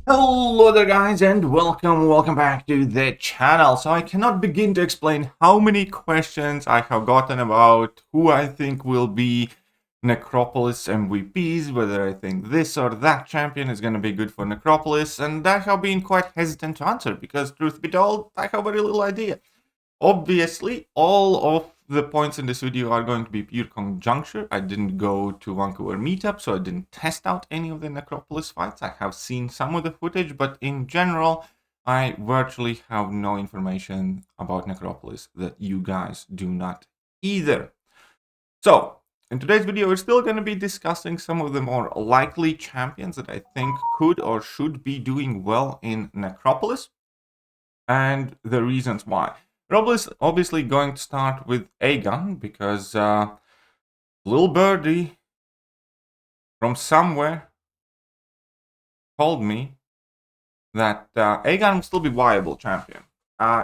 Hello there guys and welcome back to the channel. So I cannot begin to explain how many questions I have gotten about who I think will be Necropolis MVPs, whether I think this or that champion is going to be good for Necropolis, and I have been quite hesitant to answer because truth be told, I have very little idea. Obviously, all of the points in this video are going to be pure conjuncture. I didn't go to Vancouver meetup, so I didn't test out any of the Necropolis fights. I have seen some of the footage, but in general, I virtually have no information about Necropolis that you guys do not either. So, in today's video, we're still going to be discussing some of the more likely champions that I think could or should be doing well in Necropolis, and the reasons why. We're obviously going to start with Aegon, because little birdie from somewhere told me that Aegon will still be viable champion.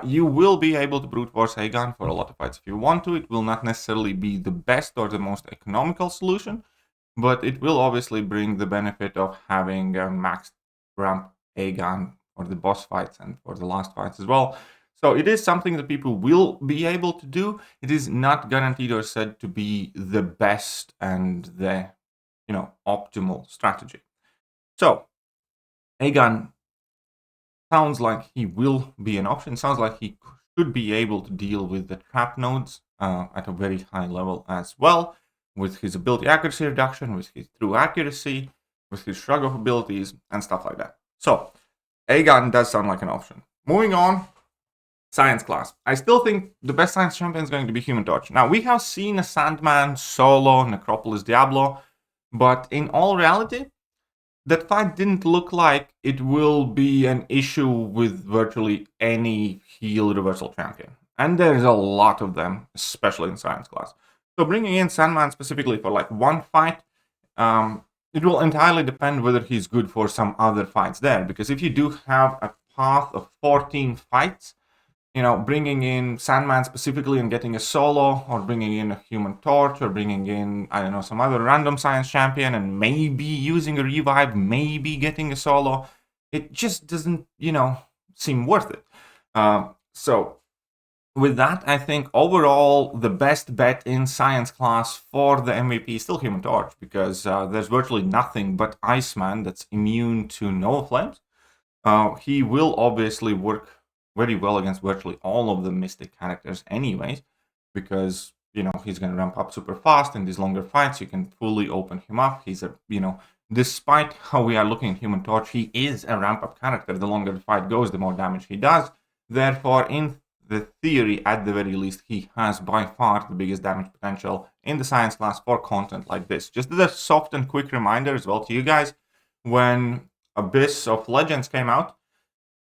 You will be able to brute force Aegon for a lot of fights if you want to. It will not necessarily be the best or the most economical solution, but it will obviously bring the benefit of having maxed ramp Aegon for the boss fights and for the last fights as well. So it is something that people will be able to do. It is not guaranteed or said to be the best and the, optimal strategy. So Aegon sounds like he will be an option. Sounds like he should be able to deal with the trap nodes at a very high level as well, with his ability accuracy reduction, with his true accuracy, with his shrug of abilities, and stuff like that. So Aegon does sound like an option. Moving on. Science class. I still think the best science champion is going to be Human Torch. Now, we have seen a Sandman, Solo, Necropolis, Diablo, but in all reality, that fight didn't look like it will be an issue with virtually any heal reversal champion. And there's a lot of them, especially in science class. So bringing in Sandman specifically for like one fight, it will entirely depend whether he's good for some other fights there. Because if you do have a path of 14 fights, bringing in Sandman specifically and getting a solo, or bringing in a Human Torch, or bringing in, some other random science champion and maybe using a revive, maybe getting a solo, it just doesn't, seem worth it. So with that, I think overall the best bet in science class for the MVP is still Human Torch, because there's virtually nothing but Iceman that's immune to Nova Flames. He will obviously work very well against virtually all of the Mystic characters anyways, because, he's going to ramp up super fast in these longer fights. You can fully open him up. He's despite how we are looking at Human Torch, he is a ramp-up character. The longer the fight goes, the more damage he does. Therefore, in the theory, at the very least, he has by far the biggest damage potential in the science class for content like this. Just as a soft and quick reminder as well to you guys, when Abyss of Legends came out,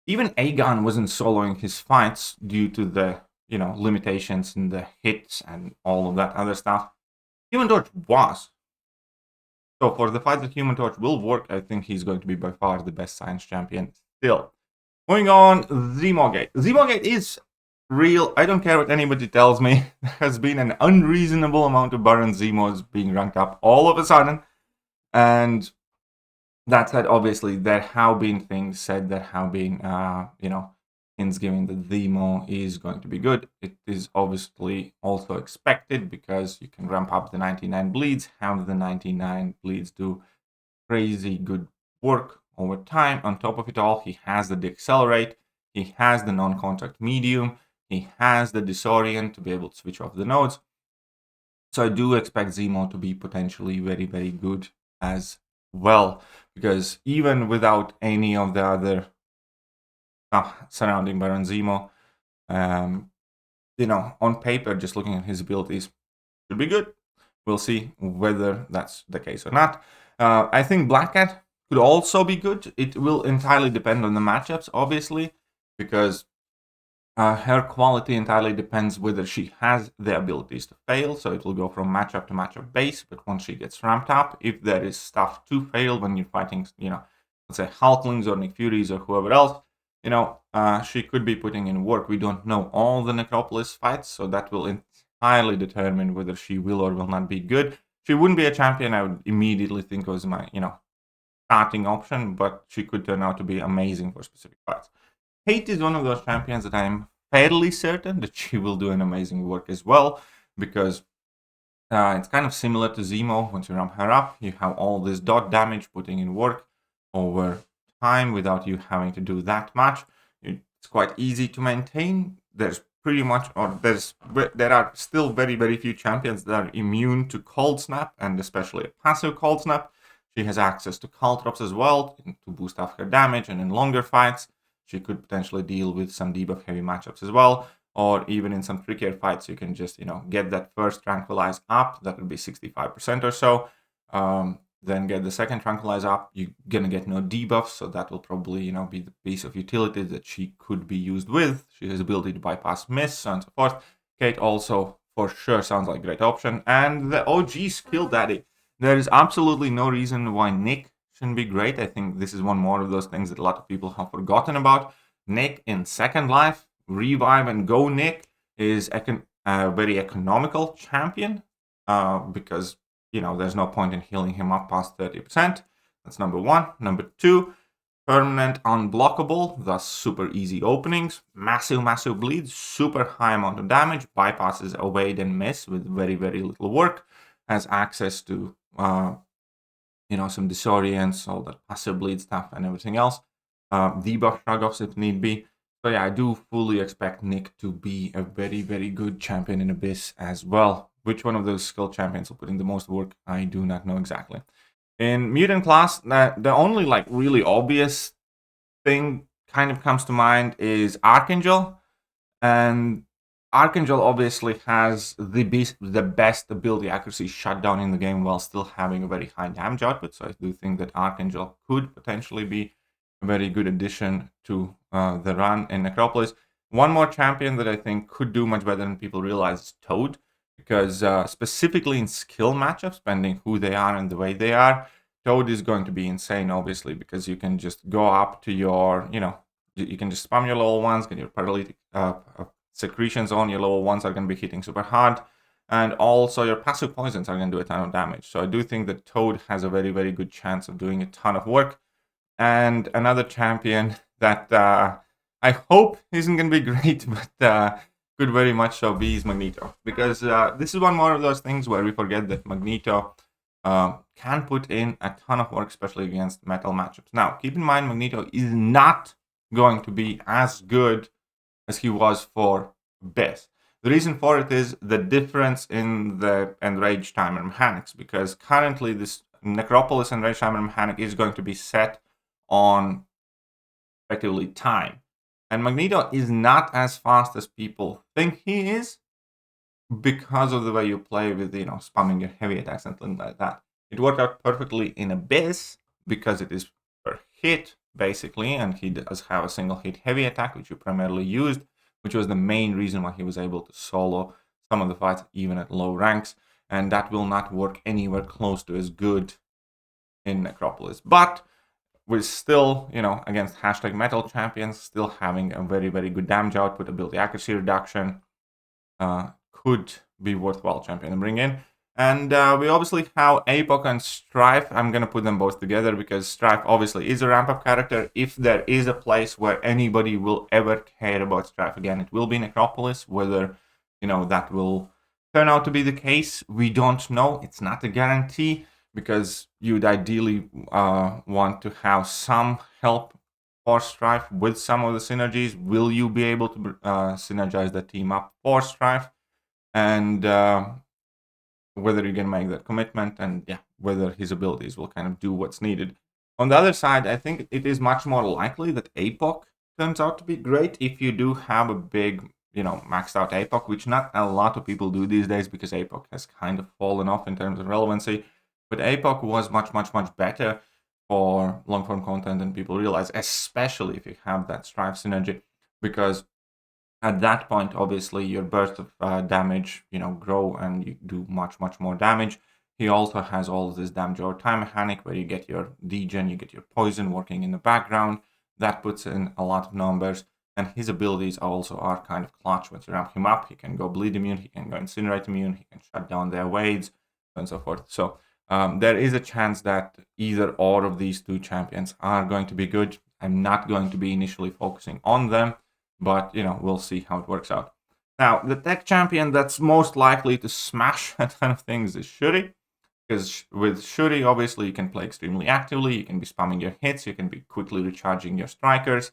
even Aegon wasn't soloing his fights due to the, limitations in the hits and all of that other stuff. Human Torch was. So for the fight that Human Torch will work, I think he's going to be by far the best science champion still. Moving on, Zemogate. Zemogate is real. I don't care what anybody tells me. There has been an unreasonable amount of Baron Zemos being ranked up all of a sudden. And that said, obviously, there have been things said, there have been, hints given that Zemo is going to be good. It is obviously also expected because you can ramp up the 99 bleeds, have the 99 bleeds do crazy good work over time. On top of it all, he has the Deaccelerate, he has the non-contact medium, he has the Disorient to be able to switch off the nodes. So I do expect Zemo to be potentially very, very good as well, because even without any of the other stuff surrounding Baron Zemo, on paper, just looking at his abilities, should be good. We'll see whether that's the case or not. I think Black Cat could also be good. It will entirely depend on the matchups, obviously, because her quality entirely depends whether she has the abilities to fail, so it will go from matchup to matchup base, but once she gets ramped up, if there is stuff to fail when you're fighting, let's say Hulklings or Nick Furies or whoever else, she could be putting in work. We don't know all the Necropolis fights, so that will entirely determine whether she will or will not be good. She wouldn't be a champion I would immediately think was my, starting option, but she could turn out to be amazing for specific fights. Kate is one of those champions that I'm fairly certain that she will do an amazing work as well, because it's kind of similar to Zemo. Once you ramp her up, you have all this dot damage putting in work over time without you having to do that much. It's quite easy to maintain. There's pretty much, or there are still very, very few champions that are immune to cold snap, and especially a passive cold snap. She has access to cult drops as well to boost up her damage, and in longer fights, she could potentially deal with some debuff heavy matchups as well. Or even in some trickier fights, you can just, get that first tranquilize up. That would be 65% or so. Then get the second tranquilize up. You're going to get no debuffs, so that will probably, be the piece of utility that she could be used with. She has ability to bypass miss, so on and so forth. Kate also, for sure, sounds like a great option. And the OG skill daddy. There is absolutely no reason why Nick shouldn't be great. I think this is one more of those things that a lot of people have forgotten about. Nick in Second Life, Revive and Go Nick is a very economical champion because, there's no point in healing him up past 30%. That's number one. Number two, permanent unblockable, thus super easy openings, massive bleeds, super high amount of damage, bypasses evade and miss with very, very little work, has access to, some disorients, all that passive bleed stuff and everything else, debuff shrug-offs if need be. So yeah, I do fully expect Nick to be a very, very good champion in Abyss as well. Which one of those skill champions will put in the most work, I do not know exactly. In Mutant class, the only really obvious thing kind of comes to mind is Archangel. And Archangel obviously has the best ability accuracy shutdown in the game while still having a very high damage output. So I do think that Archangel could potentially be a very good addition to the run in Necropolis. One more champion that I think could do much better than people realize is Toad, because specifically in skill matchups, depending who they are and the way they are, Toad is going to be insane, obviously, because you can just go up to your, you can just spam your level ones, get your paralytic secretions on. Your level ones are going to be hitting super hard, and also your passive poisons are going to do a ton of damage. So I do think that Toad has a very, very good chance of doing a ton of work. And another champion that I hope isn't going to be great, but could very much so be is Magneto. Because this is one more of those things where we forget that Magneto can put in a ton of work, especially against metal matchups. Now, keep in mind, Magneto is not going to be as good as he was for Abyss. The reason for it is the difference in the Enrage timer mechanics, because currently this Necropolis Enrage timer mechanic is going to be set on effectively time. And Magneto is not as fast as people think he is because of the way you play with, spamming your heavy attacks and things like that. It worked out perfectly in Abyss because it is per hit, basically, and he does have a single hit heavy attack, which you primarily used, which was the main reason why he was able to solo some of the fights even at low ranks, and that will not work anywhere close to as good in Necropolis. But we're still, against #metal champions, still having a very, very good damage output, ability accuracy reduction, could be worthwhile champion to bring in. And we obviously have APOC and Strife. I'm going to put them both together because Strife obviously is a ramp-up character. If there is a place where anybody will ever care about Strife again, it will be Necropolis. Whether, that will turn out to be the case, we don't know. It's not a guarantee because you'd ideally want to have some help for Strife with some of the synergies. Will you be able to synergize the team up for Strife? And whether you can make that commitment, and whether his abilities will kind of do what's needed. On the other side, I think it is much more likely that APOC turns out to be great if you do have a big, maxed out APOC, which not a lot of people do these days because APOC has kind of fallen off in terms of relevancy. But APOC was much, much, much better for long-form content than people realize, especially if you have that Strife synergy, because at that point, obviously, your burst of damage, grow and you do much, much more damage. He also has all of this damage over time mechanic where you get your degen, you get your poison working in the background. That puts in a lot of numbers. And his abilities also are kind of clutch. Once you ramp him up, he can go bleed immune, he can go incinerate immune, he can shut down their evades, and so forth. So There is a chance that either or of these two champions are going to be good. I'm not going to be initially focusing on them, but we'll see how it works out. Now, the tech champion that's most likely to smash a ton of things is Shuri, because with Shuri, obviously, you can play extremely actively, you can be spamming your hits, you can be quickly recharging your strikers,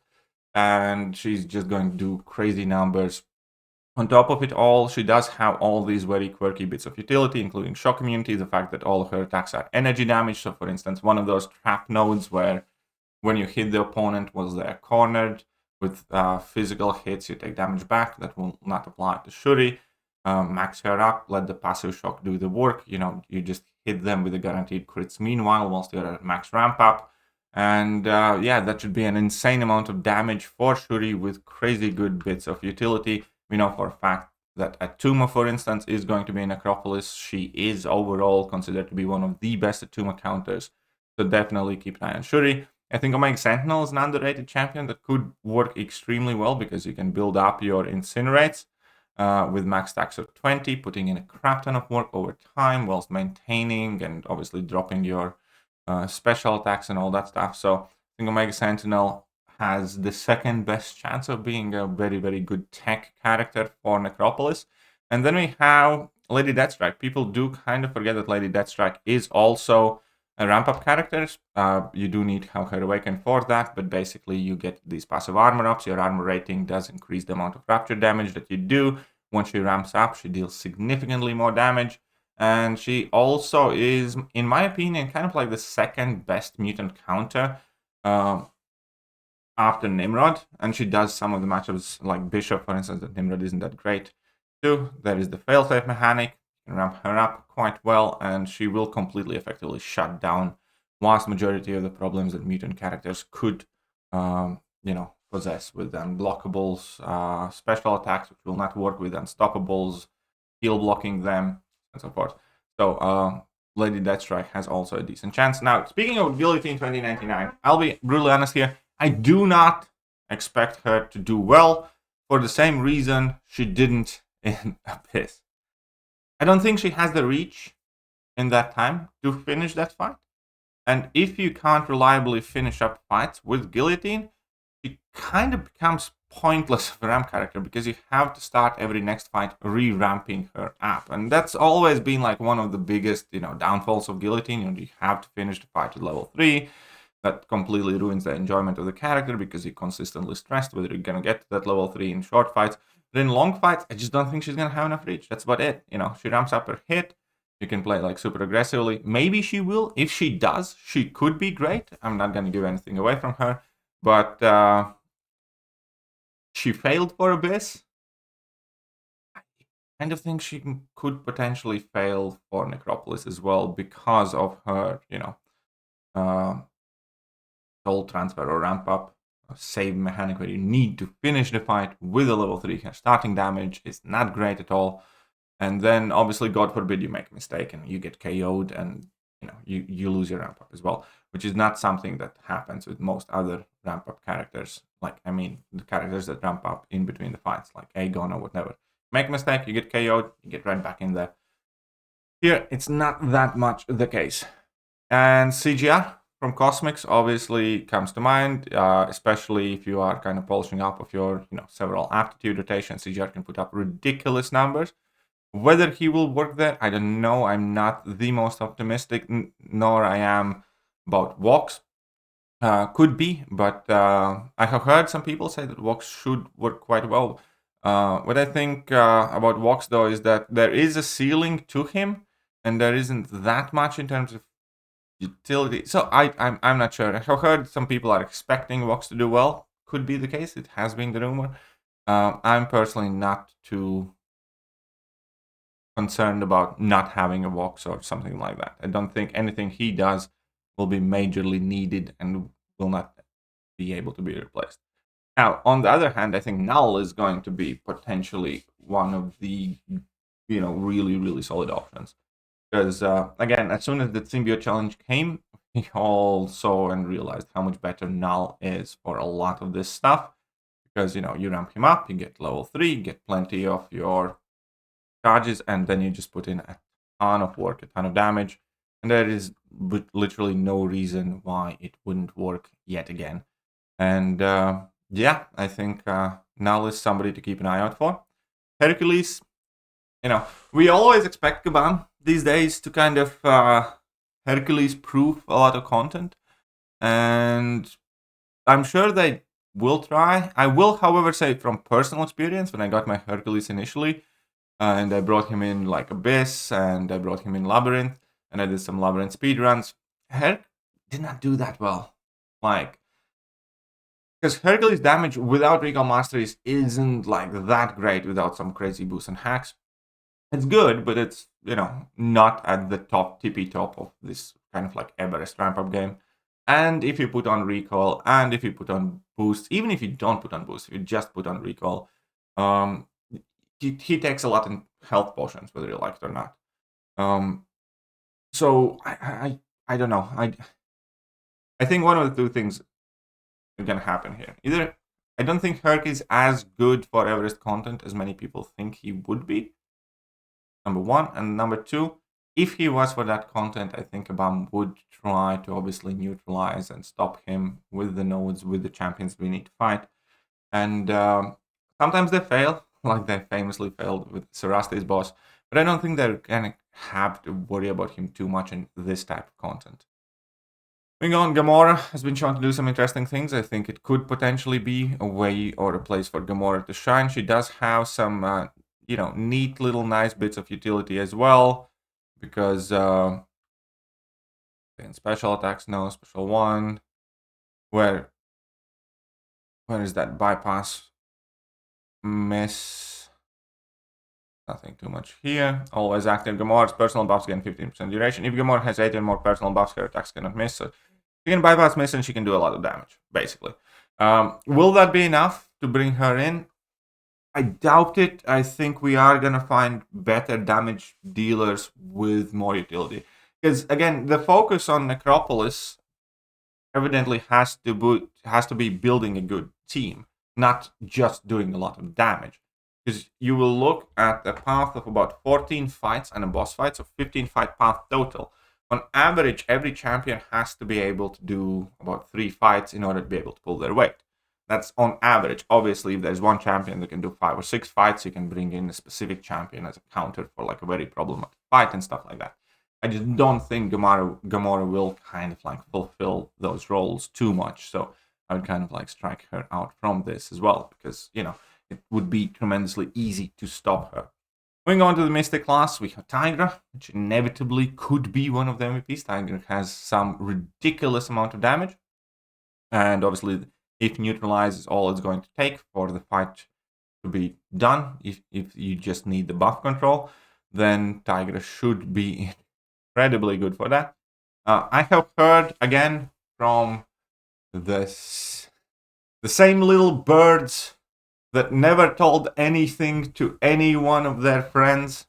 and she's just going to do crazy numbers. On top of it all, she does have all these very quirky bits of utility, including shock immunity, the fact that all of her attacks are energy damage. So, for instance, one of those trap nodes where when you hit the opponent was they're cornered with physical hits, you take damage back. That will not apply to Shuri. Max her up, let the passive shock do the work. You just hit them with the guaranteed crits meanwhile whilst you're at max ramp up. And yeah, that should be an insane amount of damage for Shuri with crazy good bits of utility. We know for a fact that Attuma, for instance, is going to be in Necropolis. She is overall considered to be one of the best Attuma counters. So definitely keep an eye on Shuri. I think Omega Sentinel is an underrated champion that could work extremely well because you can build up your Incinerates with max stacks of 20, putting in a crap ton of work over time whilst maintaining and obviously dropping your special attacks and all that stuff. So I think Omega Sentinel has the second best chance of being a very, very good tech character for Necropolis. And then we have Lady Deathstrike. People do kind of forget that Lady Deathstrike is also a ramp-up character. You do need to have her awaken for that, but basically you get these passive armor ups. Your armor rating does increase the amount of rapture damage that you do. Once she ramps up, she deals significantly more damage. And she also is, in my opinion, kind of like the second best mutant counter after Nimrod, and she does some of the matchups like Bishop, for instance, that Nimrod isn't that great too. There is the failsafe mechanic, you can ramp her up quite well, and she will completely effectively shut down vast majority of the problems that mutant characters could, possess with unblockables, special attacks, which will not work with unstoppables, heal blocking them, and so forth. So Lady Deathstrike has also a decent chance. Now, speaking of Guillotine 2099, I'll be brutally honest here. I do not expect her to do well for the same reason she didn't in Abyss. I don't think she has the reach in that time to finish that fight. And if you can't reliably finish up fights with Guillotine, it kind of becomes pointless of a ramp character because you have to start every next fight re-ramping her up. And that's always been like one of the biggest, downfalls of Guillotine. You have to finish the fight at level 3. That completely ruins the enjoyment of the character because you're consistently stressed whether you're going to get to that level 3 in short fights. But in long fights, I just don't think she's going to have enough reach. That's about it. She ramps up her hit. You can play like super aggressively. Maybe she will. If she does, she could be great. I'm not going to give anything away from her. But she failed for Abyss. I kind of think she could potentially fail for Necropolis as well because of her, soul transfer or ramp up save mechanic where you need to finish the fight with a level 3 starting damage is not great at all. And then obviously, God forbid you make a mistake and you get KO'd and you lose your ramp up as well, which is not something that happens with most other ramp up characters. The characters that ramp up in between the fights, like Aegon or whatever. Make a mistake, you get KO'd, you get right back in there. Here, it's not that much the case. And CGR from Cosmics obviously comes to mind, especially if you are kind of polishing up of your several aptitude rotations. CGR can put up ridiculous numbers. Whether he will work there, I don't know. I'm not the most optimistic, nor I am about Vox. Could be, but I have heard some people say that Vox should work quite well. What I think about Vox, though, is that there is a ceiling to him, and there isn't that much in terms of utility. So I'm not sure. I have heard some people are expecting Vox to do well. Could be the case. It has been the rumor. I'm personally not too concerned about not having a Vox or something like that. I don't think anything he does will be majorly needed and will not be able to be replaced. Now, on the other hand, I think Null is going to be potentially one of the really, really solid options. Because, again, as soon as the Symbiote Challenge came, we all saw and realized how much better Null is for a lot of this stuff. Because, you ramp him up, you get level 3, you get plenty of your charges, and then you just put in a ton of work, a ton of damage. And there is literally no reason why it wouldn't work yet again. And yeah, I think Null is somebody to keep an eye out for. Hercules, we always expect Gaban these days to kind of Hercules proof a lot of content. And I'm sure they will try. I will, however, say from personal experience, when I got my Hercules initially, and I brought him in like Abyss, and I brought him in Labyrinth, and I did some Labyrinth speedruns. Herc did not do that well. Because Hercules damage without Recall Masteries isn't like that great without some crazy boosts and hacks. It's good, but it's, not at the tippy top of this kind of like Everest ramp-up game. And if you put on Recall, and if you put on boosts, even if you don't put on boosts, if you just put on Recall, he takes a lot in health potions, whether you like it or not. So I don't know. I think one of the two things are gonna happen here. Either I don't think Herc is as good for Everest content as many people think he would be. Number one, and number two, if he was for that content, I think Abam would try to obviously neutralize and stop him with the nodes, with the champions we need to fight. And sometimes they fail, like they famously failed with Seraste's boss, but I don't think they're gonna have to worry about him too much in this type of content. Moving on, Gamora has been shown to do some interesting things. I think it could potentially be a way or a place for Gamora to shine. She does have some, neat little nice bits of utility as well, because in special attacks, no, special one. Where is that bypass? Miss. Nothing too much here. Always active. Gamora's personal buffs gain 15% duration. If Gamora has 8 or more personal buffs, her attacks cannot miss. So she can bypass miss and she can do a lot of damage, basically. Will that be enough to bring her in? I doubt it. I think we are going to find better damage dealers with more utility. Because, again, the focus on Necropolis evidently has to be building a good team, not just doing a lot of damage. Because you will look at a path of about 14 fights and a boss fight, so 15 fight path total. On average, every champion has to be able to do about 3 fights in order to be able to pull their weight. That's on average. Obviously, if there's one champion that can do 5 or 6 fights, you can bring in a specific champion as a counter for like a very problematic fight and stuff like that. I just don't think Gamora will kind of like fulfill those roles too much. So I would kind of like strike her out from this as well, because, it would be tremendously easy to stop her. Moving on to the Mystic class, we have Tigra, which inevitably could be one of the MVPs. Tigra has some ridiculous amount of damage. And obviously, if neutralize is all it's going to take for the fight to be done, if you just need the buff control, then Tigra should be incredibly good for that. I have heard, again, from the same little birds that never told anything to any one of their friends,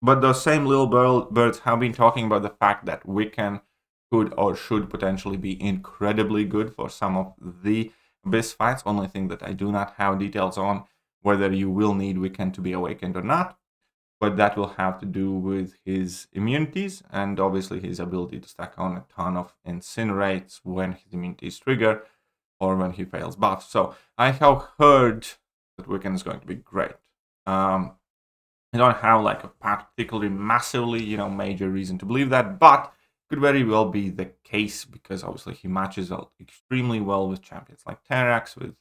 but those same little birds have been talking about the fact that Wiccan could or should potentially be incredibly good for some of the Abyss fights. Only thing that I do not have details on whether you will need Wiccan to be awakened or not, but that will have to do with his immunities and obviously his ability to stack on a ton of incinerates when his immunities trigger or when he fails buffs. So I have heard that Wiccan is going to be great. I don't have like a particularly massively, major reason to believe that, but could very well be the case because obviously he matches out extremely well with champions like Terax, with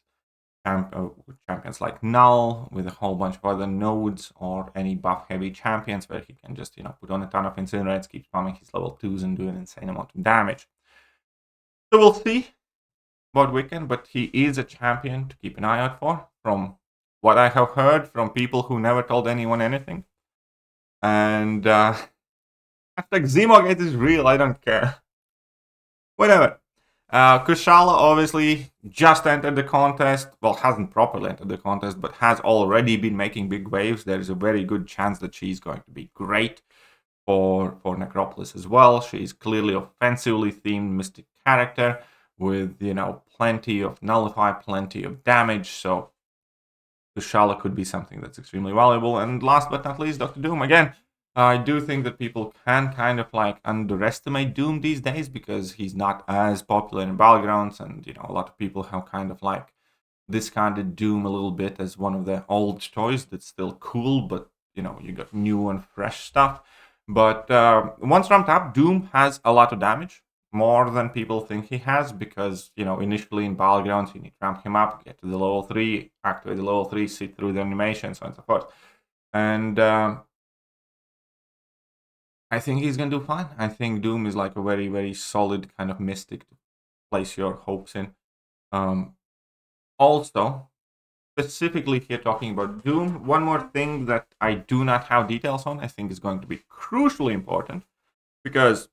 champions like Null, with a whole bunch of other nodes or any buff-heavy champions where he can just, put on a ton of incinerates, keep spamming his level 2s and do an insane amount of damage. So we'll see about Wiccan, but he is a champion to keep an eye out for, from what I have heard from people who never told anyone anything. And hashtag Zimogate is real, I don't care. Whatever. Kushala obviously just entered the contest. Well, hasn't properly entered the contest, but has already been making big waves. There's a very good chance that she's going to be great for Necropolis as well. She's clearly offensively themed mystic character with, plenty of nullify, plenty of damage. So Kushala could be something that's extremely valuable. And last but not least, Dr. Doom. Again, I do think that people can kind of like underestimate Doom these days because he's not as popular in Battlegrounds, and a lot of people have kind of like discarded Doom a little bit as one of the old toys that's still cool, but you got new and fresh stuff. But once ramped up, Doom has a lot of damage, more than people think he has, because initially in Battlegrounds you need to ramp him up, get to the level 3, activate the level 3, sit through the animation, so on and so forth. And I think he's gonna do fine. I think Doom is like a very, very solid kind of mystic to place your hopes in. Also, specifically here talking about Doom, one more thing that I do not have details on, I think is going to be crucially important, because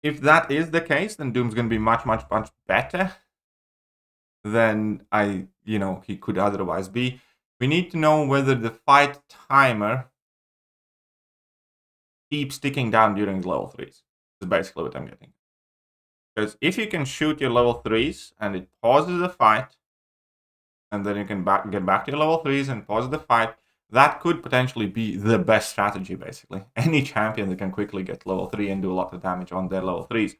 if that is the case, then Doom's going to be much, much, much better than he could otherwise be. We need to know whether the fight timer keeps ticking down during the level 3s. That's basically what I'm getting. Because if you can shoot your level 3s and it pauses the fight, and then you can get back to your level 3s and pause the fight, that could potentially be the best strategy, basically. Any champion that can quickly get level 3 and do a lot of damage on their level 3s.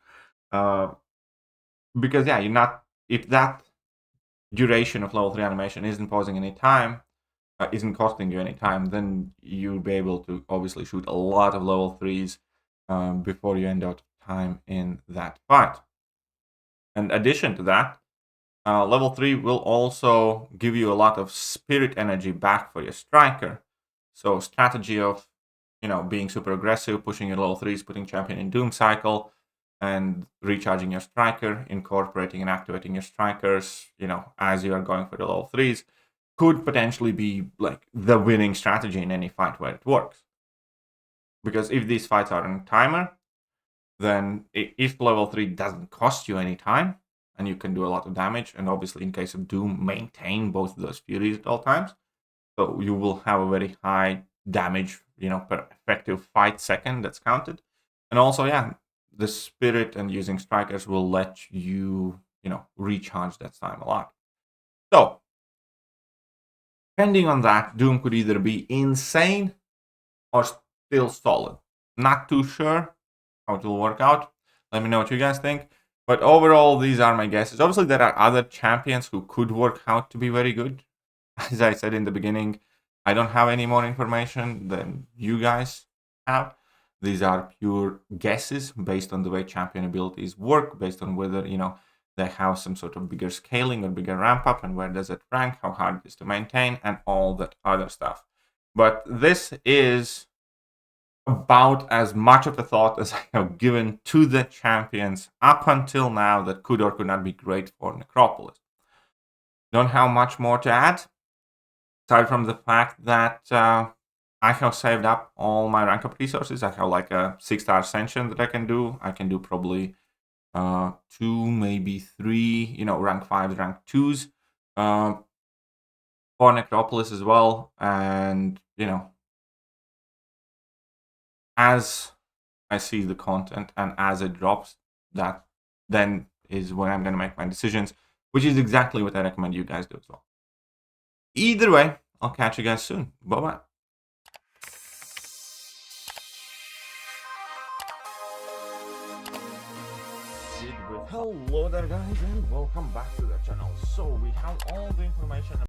Because, yeah, if that duration of level 3 animation isn't pausing any time, isn't costing you any time, then you'll be able to obviously shoot a lot of level 3s before you end out of time in that fight. In addition to that, level 3 will also give you a lot of spirit energy back for your striker. So strategy of, being super aggressive, pushing your level 3s, putting champion in Doom cycle, and recharging your striker, incorporating and activating your strikers, as you are going for the level 3s, could potentially be like the winning strategy in any fight where it works. Because if these fights are on timer, then if level 3 doesn't cost you any time, and you can do a lot of damage, and obviously in case of Doom, maintain both of those Furies at all times. So you will have a very high damage, per effective fight second that's counted. And also, the spirit and using strikers will let you, recharge that time a lot. So, depending on that, Doom could either be insane or still solid. Not too sure how it will work out. Let me know what you guys think. But overall, these are my guesses. Obviously, there are other champions who could work out to be very good. As I said in the beginning, I don't have any more information than you guys have. These are pure guesses based on the way champion abilities work, based on whether, they have some sort of bigger scaling or bigger ramp up, and where does it rank, how hard it is to maintain, and all that other stuff. But this is about as much of a thought as I have given to the champions up until now that could or could not be great for Necropolis. Don't have much more to add, aside from the fact that I have saved up all my rank up resources. I have like a 6-star ascension that I can do. I can do probably 2, maybe 3, rank 5s, rank 2s for Necropolis as well. And, as I see the content and as it drops, that then is when I'm going to make my decisions, which is exactly what I recommend you guys do as well. Either way, I'll catch you guys soon. Bye-bye. Hello there guys, and welcome back to the channel. So we have all the information